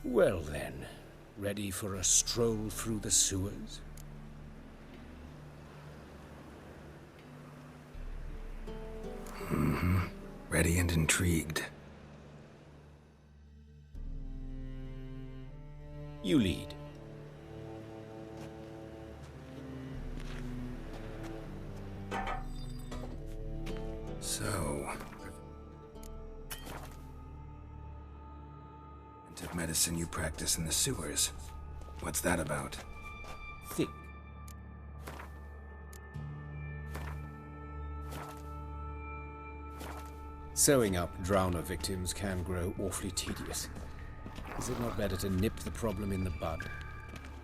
Well then, ready for a stroll through the sewers? Ready and intrigued. You lead. So... Preventive medicine you practice in the sewers. What's that about? Think. Sewing up drowner victims can grow awfully tedious. Is it not better to nip the problem in the bud?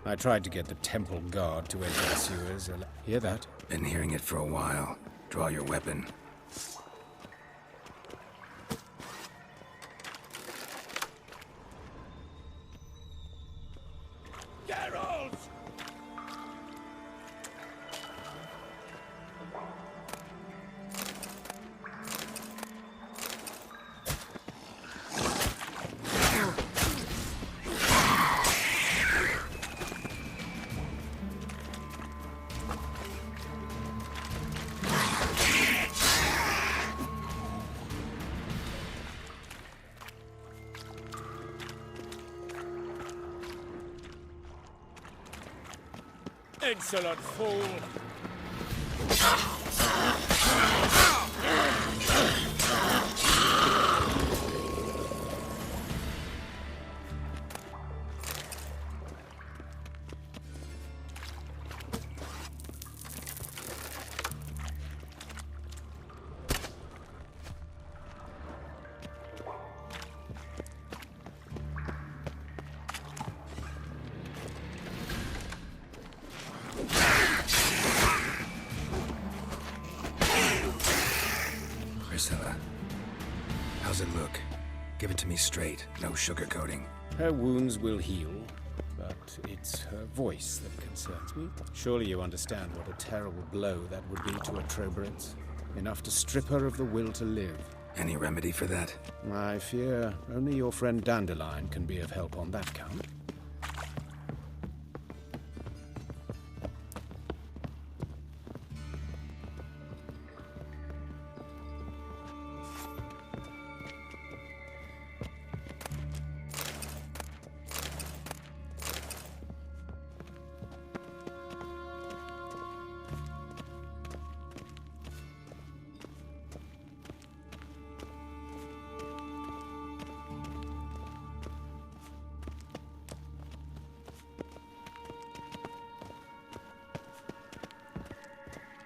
I tried to get the temple guard to enter the sewers. Hear that? Been hearing it for a while. Draw your weapon. Insolent fool! How's it look? Give it to me straight, no sugarcoating. Her wounds will heal, but it's her voice that concerns me. Surely you understand what a terrible blow that would be to a Trobritz. Enough to strip her of the will to live. Any remedy for that? I fear only your friend Dandelion can be of help on that count.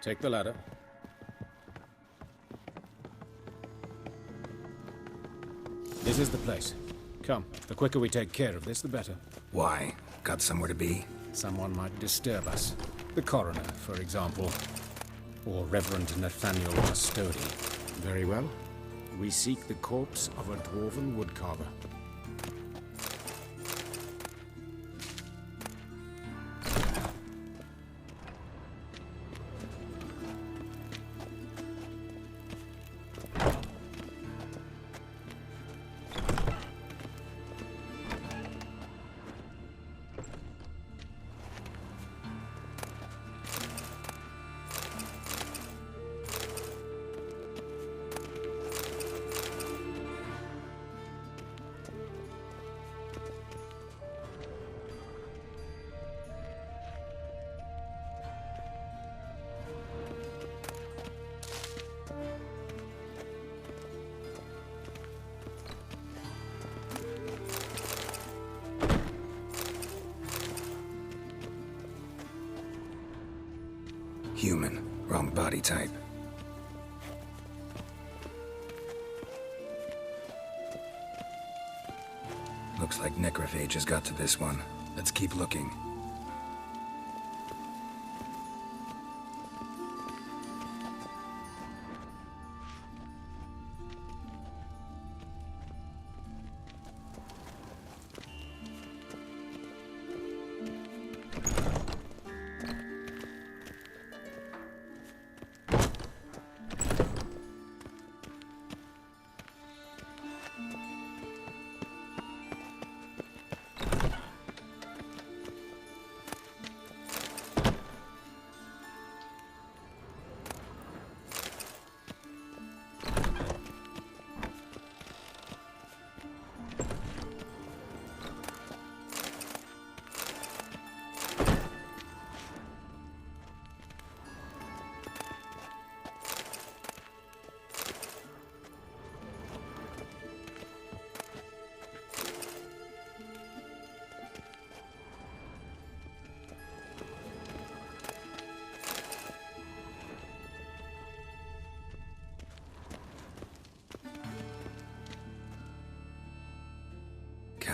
Take the ladder. This is the place. Come, the quicker we take care of this, the better. Why? Got somewhere to be? Someone might disturb us. The coroner, for example. Or Reverend Nathaniel Custody. Very well. We seek the corpse of a dwarven woodcarver. Human. Wrong body type. Looks like necrophages got to this one. Let's keep looking.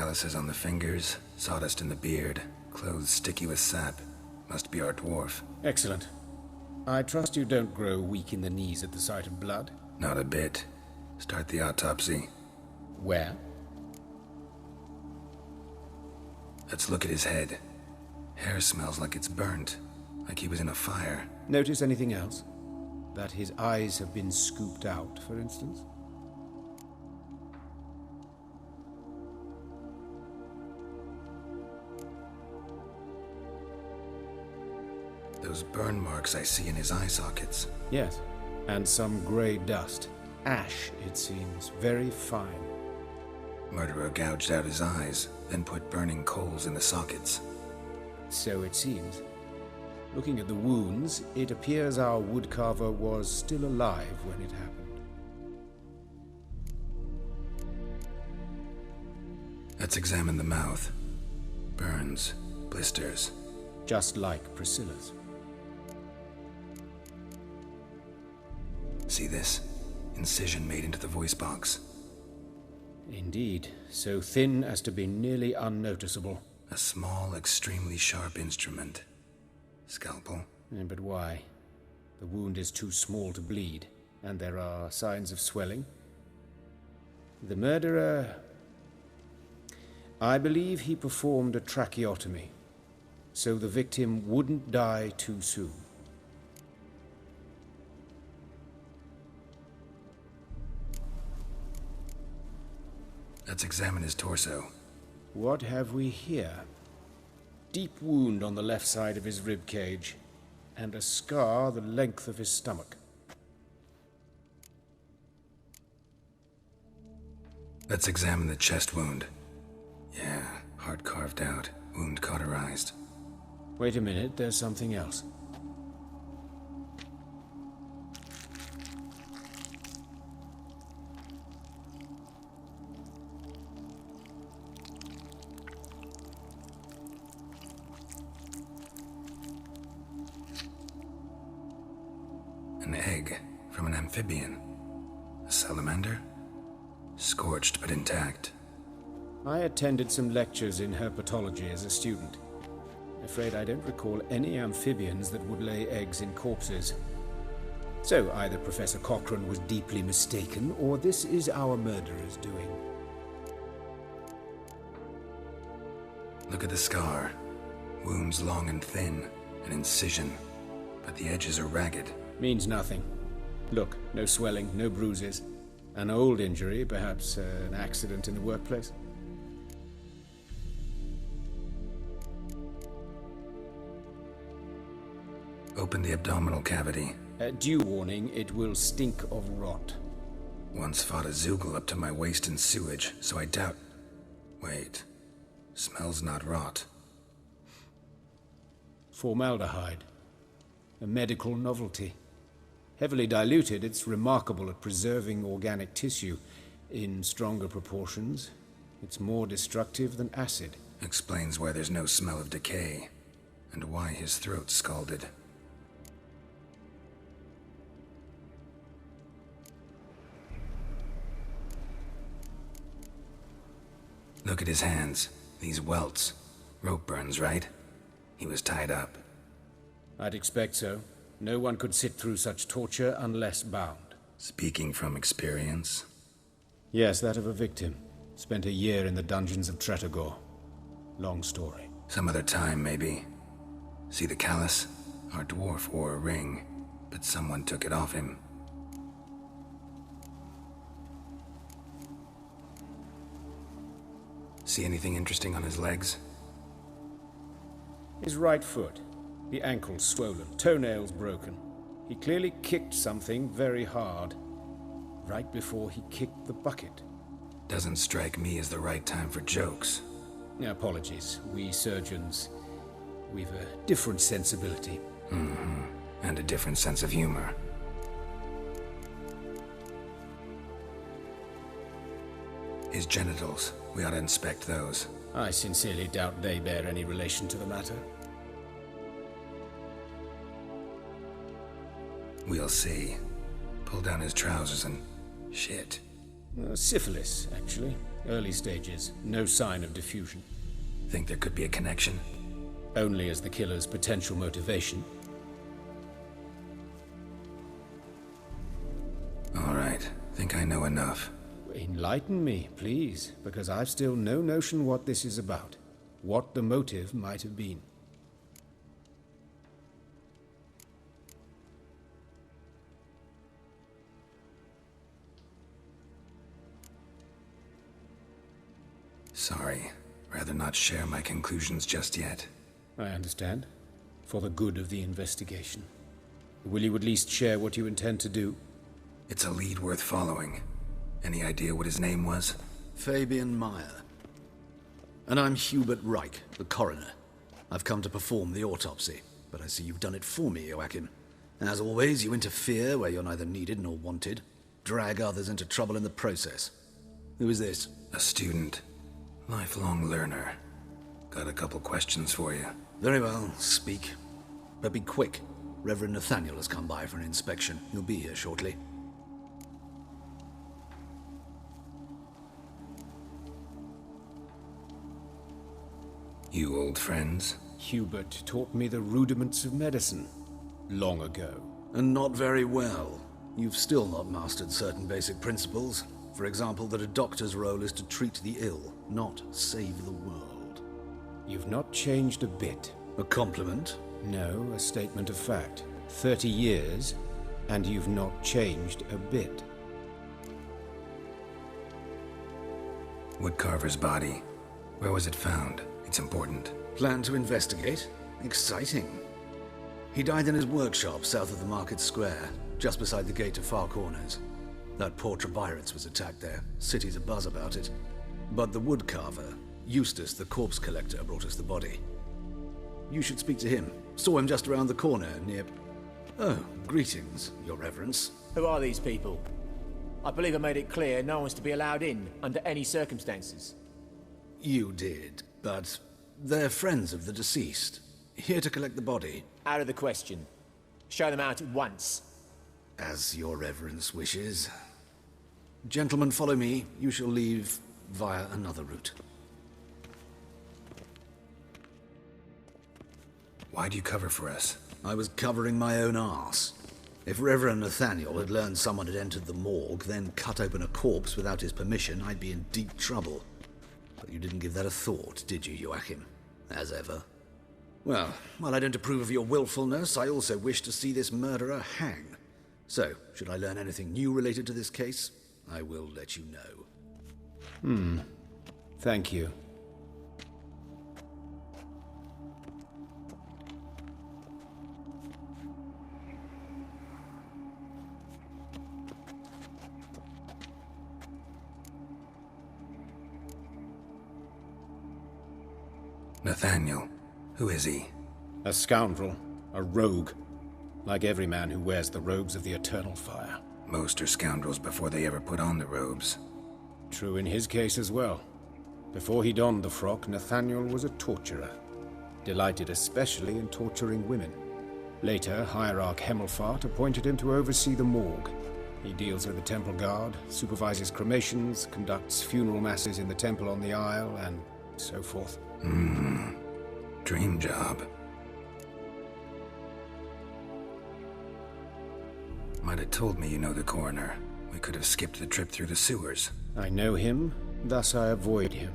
Calluses on the fingers, sawdust in the beard, clothes sticky with sap. Must be our dwarf. Excellent. I trust you don't grow weak in the knees at the sight of blood? Not a bit. Start the autopsy. Where? Let's look at his head. Hair smells like it's burnt, like he was in a fire. Notice anything else? That his eyes have been scooped out, for instance? Those burn marks I see in his eye sockets. Yes, and some grey dust. Ash, it seems, very fine. Murderer gouged out his eyes, then put burning coals in the sockets. So it seems. Looking at the wounds, it appears our woodcarver was still alive when it happened. Let's examine the mouth. Burns, blisters. Just like Priscilla's. See this? Incision made into the voice box. Indeed, so thin as to be nearly unnoticeable. A small, extremely sharp instrument. Scalpel. But why? The wound is too small to bleed, and there are signs of swelling. The murderer... I believe he performed a tracheotomy, so the victim wouldn't die too soon. Let's examine his torso. What have we here? Deep wound on the left side of his rib cage, and a scar the length of his stomach. Let's examine the chest wound. Yeah, heart carved out, wound cauterized. Wait a minute, there's something else. An egg from an amphibian. A salamander? Scorched but intact. I attended some lectures in herpetology as a student. Afraid I don't recall any amphibians that would lay eggs in corpses. So either Professor Cochrane was deeply mistaken, or this is our murderer's doing. Look at the scar. Wounds long and thin, an incision, but the edges are ragged. Means nothing. Look, no swelling, no bruises. An old injury, perhaps an accident in the workplace. Open the abdominal cavity. Due warning, it will stink of rot. Once fought a Zoogle up to my waist in sewage, so I doubt... Wait. Smells not rot. Formaldehyde. A medical novelty. Heavily diluted, it's remarkable at preserving organic tissue. In stronger proportions, it's more destructive than acid. Explains why there's no smell of decay, and why his throat's scalded. Look at his hands. These welts. Rope burns, right? He was tied up. I'd expect so. No one could sit through such torture unless bound. Speaking from experience? Yes, that of a victim. Spent a year in the dungeons of Tretogor. Long story. Some other time, maybe. See the callus? Our dwarf wore a ring, but someone took it off him. See anything interesting on his legs? His right foot. The ankle swollen, toenails broken. He clearly kicked something very hard, right before he kicked the bucket. Doesn't strike me as the right time for jokes. Apologies. We surgeons, we've a different sensibility. Mm-hmm. And a different sense of humor. His genitals, we ought to inspect those. I sincerely doubt they bear any relation to the matter. We'll see. Pull down his trousers and... shit. Syphilis, actually. Early stages, no sign of diffusion. Think there could be a connection? Only as the killer's potential motivation. All right, think I know enough. Enlighten me, please, because I've still no notion what this is about. What the motive might have been. Sorry. Rather not share my conclusions just yet. I understand. For the good of the investigation. Will you at least share what you intend to do? It's a lead worth following. Any idea what his name was? Fabian Meyer. And I'm Hubert Reich, the coroner. I've come to perform the autopsy, but I see you've done it for me, Joachim. As always, you interfere where you're neither needed nor wanted. Drag others into trouble in the process. Who is this? A student. Lifelong learner. Got a couple questions for you. Very well, speak. But be quick. Reverend Nathaniel has come by for an inspection. He'll be here shortly. You old friends? Hubert taught me the rudiments of medicine. Long ago. And not very well. You've still not mastered certain basic principles. For example, that a doctor's role is to treat the ill, not save the world. You've not changed a bit. A compliment? No, a statement of fact. 30 years, and you've not changed a bit. Woodcarver's body. Where was it found? It's important. Plan to investigate? Exciting. He died in his workshop south of the market square, just beside the gate to Far Corners. That poor Trebirates was attacked there. City's abuzz about it. But the woodcarver, Eustace the corpse collector, brought us the body. You should speak to him. Saw him just around the corner near... Oh, greetings, Your Reverence. Who are these people? I believe I made it clear no one's to be allowed in, under any circumstances. You did, but they're friends of the deceased. Here to collect the body. Out of the question. Show them out at once. As Your Reverence wishes. Gentlemen, follow me. You shall leave via another route. Why'd you cover for us? I was covering my own arse. If Reverend Nathaniel had learned someone had entered the morgue, then cut open a corpse without his permission, I'd be in deep trouble. But you didn't give that a thought, did you, Joachim? As ever. Well, while I don't approve of your willfulness, I also wish to see this murderer hang. So, should I learn anything new related to this case, I will let you know. Thank you. Nathaniel. Who is he? A scoundrel. A rogue. Like every man who wears the robes of the Eternal Fire. Most are scoundrels before they ever put on the robes. True in his case as well. Before he donned the frock, Nathaniel was a torturer. Delighted especially in torturing women. Later, Hierarch Hemmelfart appointed him to oversee the morgue. He deals with the temple guard, supervises cremations, conducts funeral masses in the temple on the Isle, and so forth. Dream job. Might have told me you know the coroner. We could have skipped the trip through the sewers. I know him, thus I avoid him.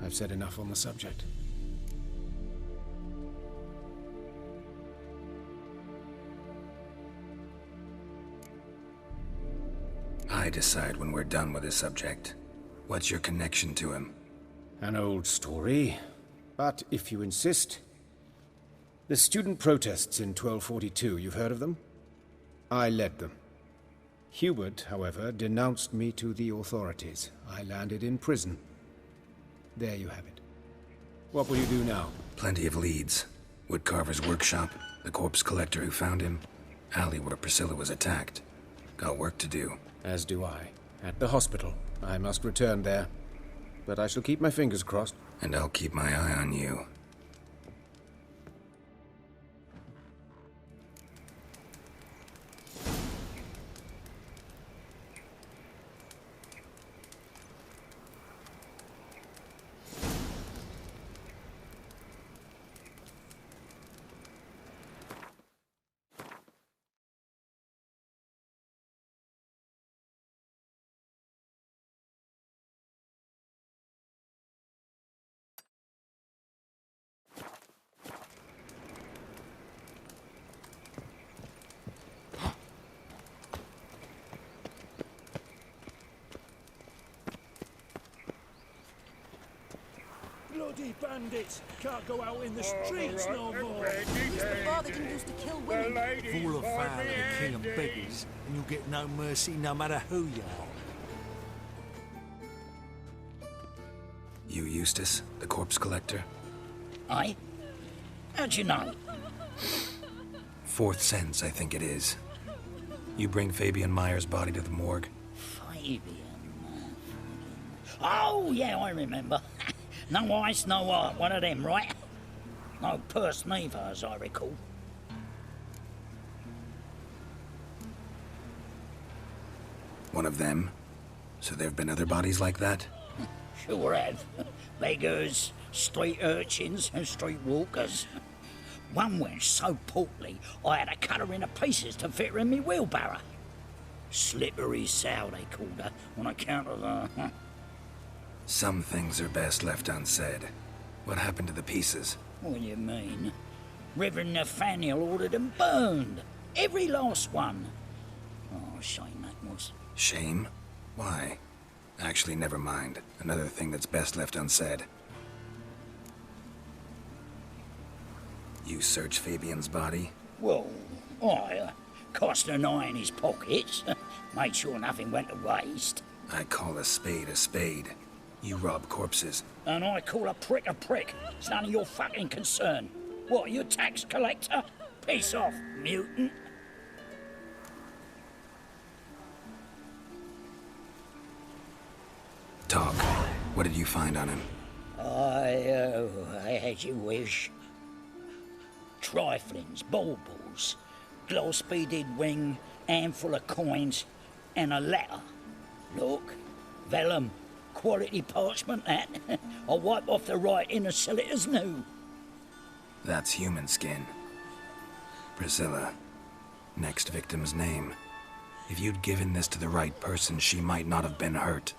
I've said enough on the subject. I decide when we're done with the subject. What's your connection to him? An old story, but if you insist. The student protests in 1242, you've heard of them? I led them. Hubert, however, denounced me to the authorities. I landed in prison. There you have it. What will you do now? Plenty of leads. Woodcarver's workshop, the corpse collector who found him, alley where Priscilla was attacked. Got work to do. As do I. At the hospital. I must return there. But I shall keep my fingers crossed. And I'll keep my eye on you. Bloody bandits! Can't go out in the streets no more! Who's the father didn't used to kill women? Full of foul of the king of beggars, and you'll get no mercy no matter who you are. You Eustace, the corpse collector? Aye? How'd you know? Fourth sense, I think it is. You bring Fabian Meyer's body to the morgue? Fabian. Oh, yeah, I remember. No eyes, no heart, one of them, right? No purse neither, as I recall. One of them? So there have been other bodies like that? Sure have. Beggars, street urchins, and street walkers. One went so portly, I had to cut her into pieces to fit her in me wheelbarrow. Slippery sow, they called her, on account of her. Some things are best left unsaid. What happened to the pieces? What do you mean? Reverend Nathaniel ordered them burned. Every last one. Oh, shame that was. Shame? Why? Actually, never mind. Another thing that's best left unsaid. You search Fabian's body? Well, I cast an eye in his pockets. Made sure nothing went to waste. I call a spade a spade. You rob corpses. And I call a prick a prick. It's none of your fucking concern. What, you tax collector? Piss off, mutant. Talk. What did you find on him? I as you wish. Triflings, baubles, gloss-beaded ring, handful of coins, and a letter. Look, vellum, quality parchment, that. I'll wipe off the writing and sell it as new. That's human skin. Priscilla. Next victim's name. If you'd given this to the right person, she might not have been hurt.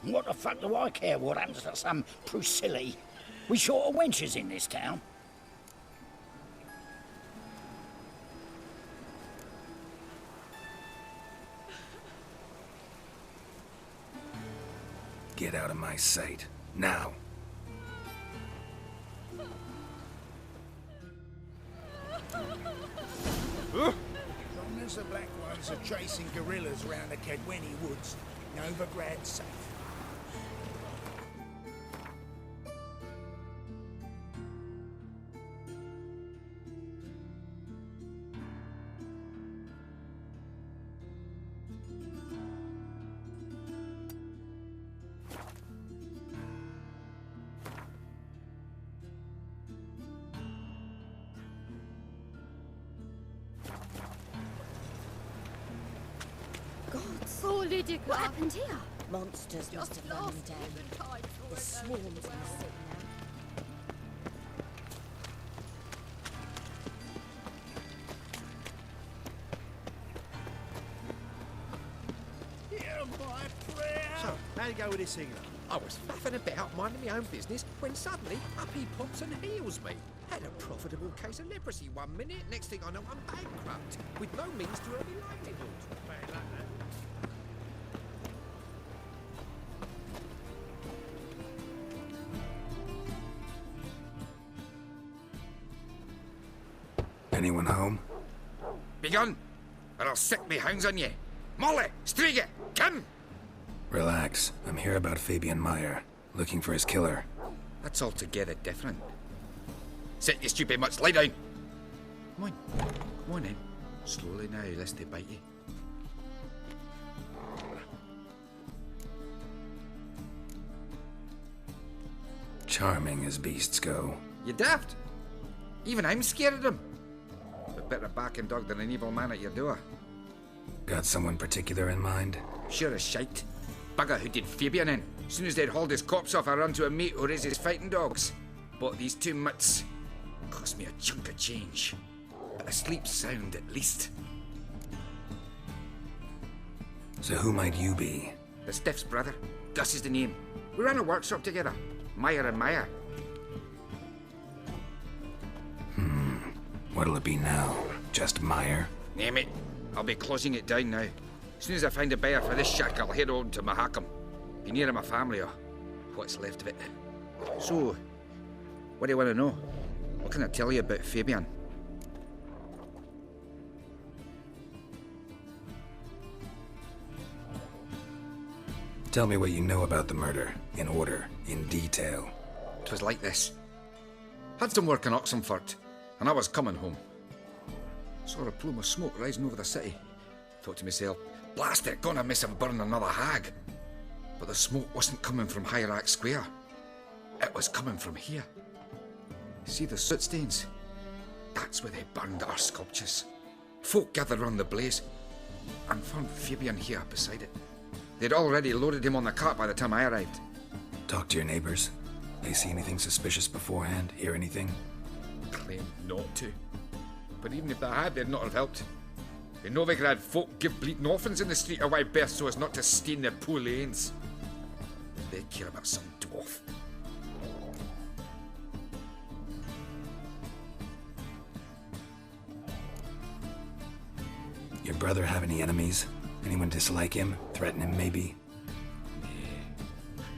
What the fuck do I care what happens to some Priscilla? We short of wenches in this town. Get out of my sight. Now. Long as the Black Ones are chasing guerrillas around the Kedweni woods, Novigrad's safe. Oh, Lydia, what happened here? Monsters must have run them down. The swarms in the city now. Hear my prayer! So, how'd it go with this singer? I was faffing about, minding my own business, when suddenly up he pops and heals me. Had a profitable case of leprosy 1 minute, next thing I know I'm bankrupt, with no means to earn a livelihood. Anyone home? Begone, or I'll set me hounds on you. Molly, Striga, come! Relax. I'm here about Fabian Meyer, looking for his killer. That's altogether different. Sit, you stupid mutts, lie down. Come on then. Slowly now, lest they bite you. Charming as beasts go. You daft? Even I'm scared of them. But better barking dog than an evil man at your door. Got someone particular in mind? Sure as shite. Bugger who did Fabian in. As soon as they'd hauled his corpse off, I run to a mate who raises fighting dogs. Bought these 2 mutts. Cost me a chunk of change. But I sleep sound at least. So who might you be? The Stiff's brother. Gus is the name. We ran a workshop together. Meyer and Meyer. What'll it be now? Just Meyer? Name it. I'll be closing it down now. As soon as I find a buyer for this shack, I'll head on to Mahakam. Be near my family, or what's left of it. So, what do you want to know? What can I tell you about Fabian? Tell me what you know about the murder, in order, in detail. 'Twas like this. Had some work in Oxenford, and I was coming home. Saw a plume of smoke rising over the city. Thought to myself, blast it, gonna miss and burn another hag. But the smoke wasn't coming from Hierarch Square. It was coming from here. See the soot stains? That's where they burned our sculptures. Folk gathered round the blaze, and found Fabian here beside it. They'd already loaded him on the cart by the time I arrived. Talk to your neighbors. They see anything suspicious beforehand? Hear anything? Claimed not to. But even if they had, they'd not have helped. In Novigrad, folk give bleeding orphans in the street a wide berth so as not to stain their poor lanes. They care about some dwarf. Your brother have any enemies? Anyone dislike him? Threaten him, maybe?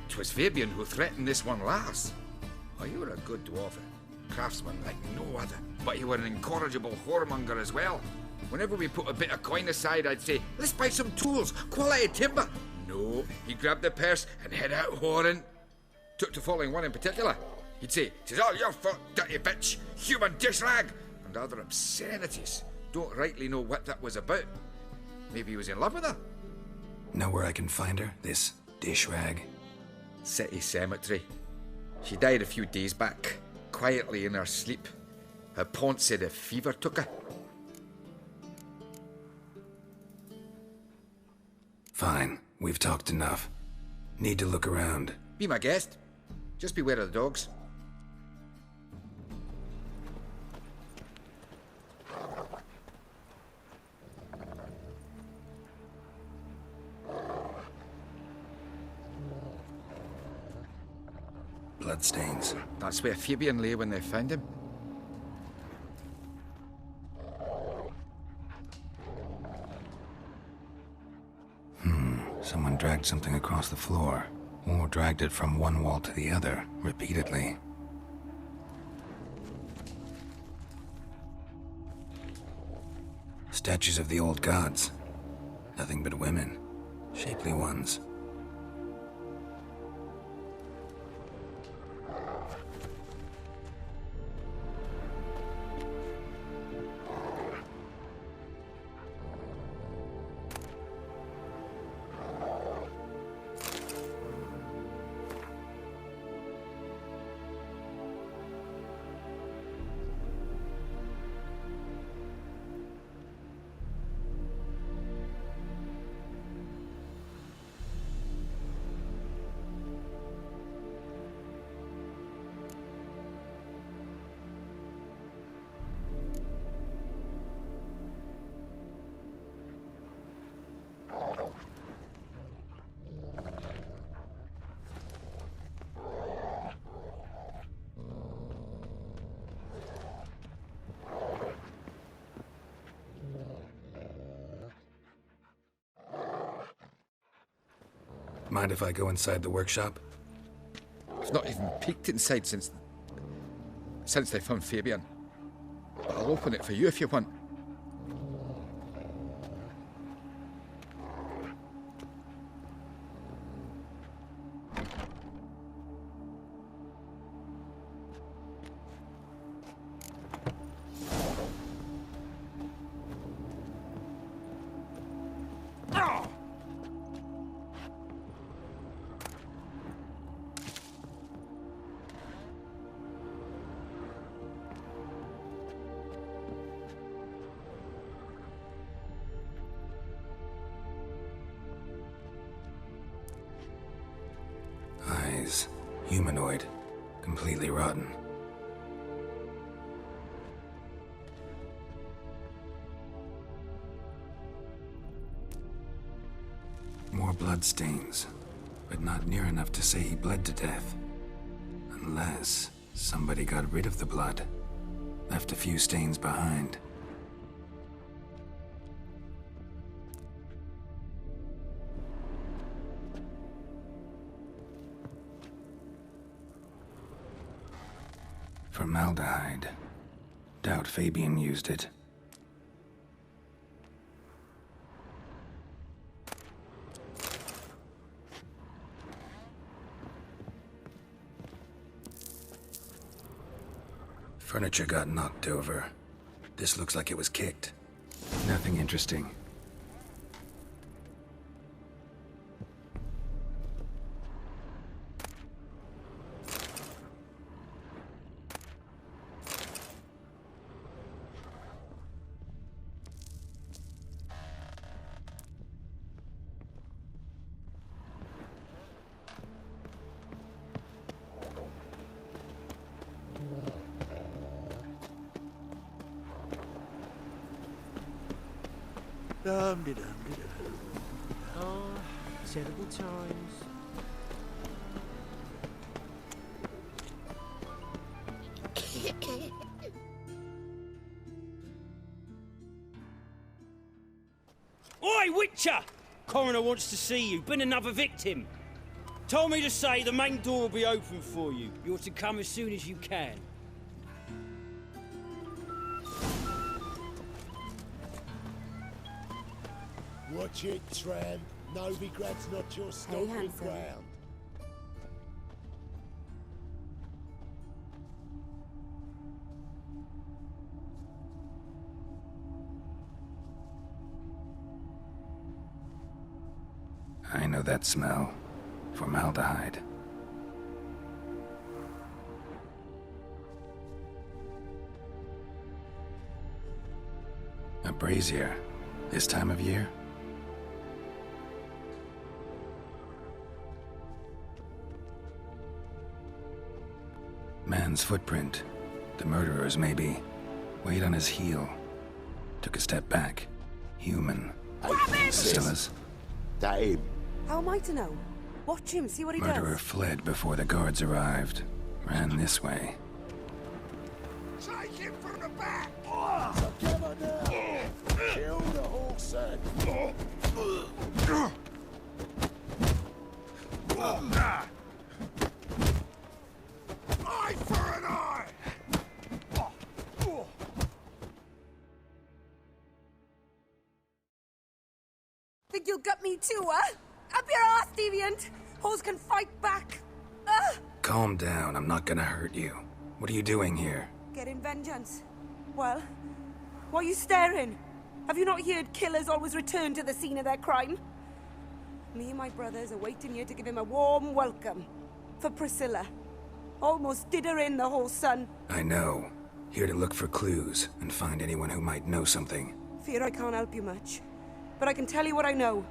'Twas Fabian who threatened this one last. Oh, you were a good dwarf, a craftsman like no other. But you were an incorrigible whoremonger as well. Whenever we put a bit of coin aside, I'd say, let's buy some tools, quality timber. No, he grabbed the purse and head out whoring. Took to following one in particular. He'd say, "'Tis all your fault, dirty bitch, human dish rag," and other obscenities. Don't rightly know what that was about. Maybe he was in love with her? Know where I can find her? This dish rag? City cemetery. She died a few days back, quietly in her sleep. Her pont said a fever took her. Fine, we've talked enough. Need to look around. Be my guest. Just beware of the dogs. Bloodstains. That's where Fabian lay when they found him. Someone dragged something across the floor, or dragged it from one wall to the other, repeatedly. Statues of the old gods. Nothing but women. Shapely ones. Mind if I go inside the workshop? I've not even peeked inside since they found Fabian. But I'll open it for you if you want. Eyes. Humanoid. Completely rotten. More bloodstains, but not near enough to say he bled to death. Unless somebody got rid of the blood. Left a few stains behind. Formaldehyde. Doubt Fabian used it. Furniture got knocked over. This looks like it was kicked. Nothing interesting. Oh, terrible times. Oi, Witcher! Coroner wants to see you. Been another victim. Told me to say the main door will be open for you. You're to come as soon as you can. Watch it, tramp. Novigrad's not your stomping ground. I know that smell. Formaldehyde. A brazier. This time of year? Man's footprint. The murderer's, maybe. Weight on his heel. Took a step back. Human. Priscilla's. That him. How am I to know? Watch him, see what he Murderer does. fled before the guards arrived. Ran this way. Take him from the back! Together now! Kill the horse and... Eye for an eye! Think you'll gut me too, huh? Up your ass, deviant! Hoes can fight back! Calm down, I'm not gonna hurt you. What are you doing here? Getting vengeance. Well, why are you staring? Have you not heard killers always return to the scene of their crime? Me and my brothers are waiting here to give him a warm welcome. For Priscilla. Almost did her in, the whole son. I know. Here to look for clues and find anyone who might know something. Fear I can't help you much. But I can tell you what I know.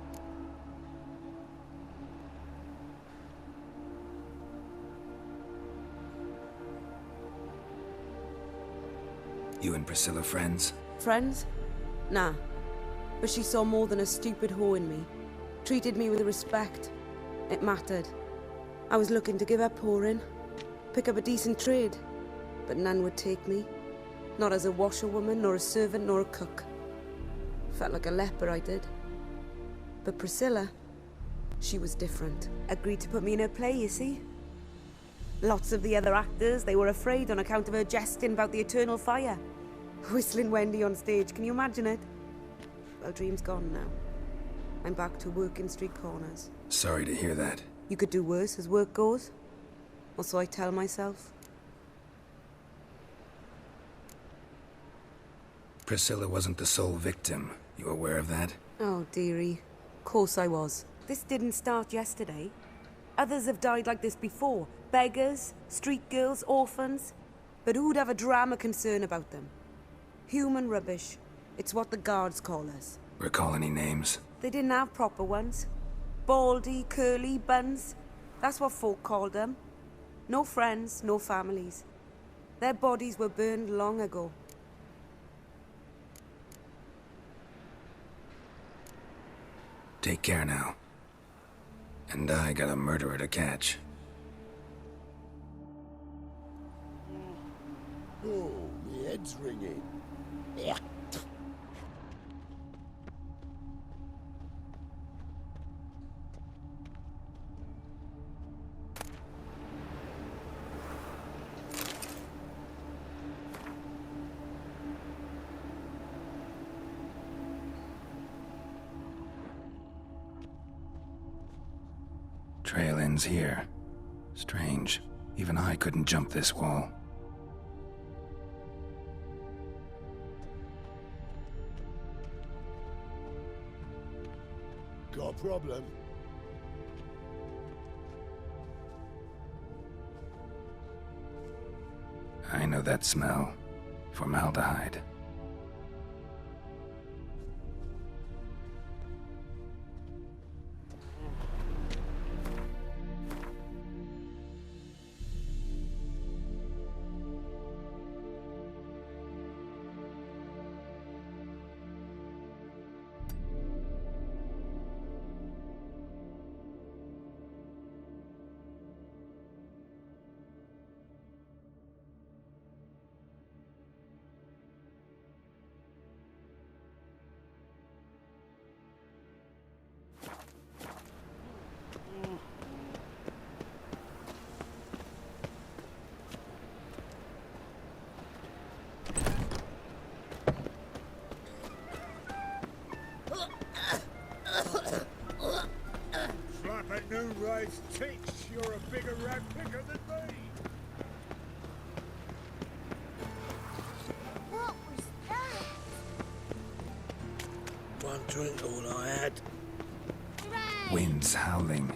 You and Priscilla friends? Friends? Nah. But she saw more than a stupid whore in me. Treated me with respect. It mattered. I was looking to give up whoring. Pick up a decent trade. But none would take me. Not as a washerwoman, nor a servant, nor a cook. Felt like a leper, I did. But Priscilla, she was different. Agreed to put me in her play, you see? Lots of the other actors, they were afraid on account of her jesting about the eternal fire. Whistling Wendy on stage, can you imagine it? Well, dream's gone now. I'm back to working street corners. Sorry to hear that. You could do worse as work goes. Or so I tell myself. Priscilla wasn't the sole victim. You aware of that? Oh, dearie. Course I was. This didn't start yesterday. Others have died like this before. Beggars, street girls, orphans. But who'd have a drama concern about them? Human rubbish. It's what the guards call us. Recall any names? They didn't have proper ones. Baldy, curly, buns. That's what folk called them. No friends, no families. Their bodies were burned long ago. Take care now. And I got a murderer to catch. Oh, my head's ringing. Yeah. Trail ends here. Strange. Even I couldn't jump this wall. Got a problem? I know that smell. Formaldehyde. Noonrise teach you're a bigger rat picker than me. What was that? One drink all I had. Winds howling.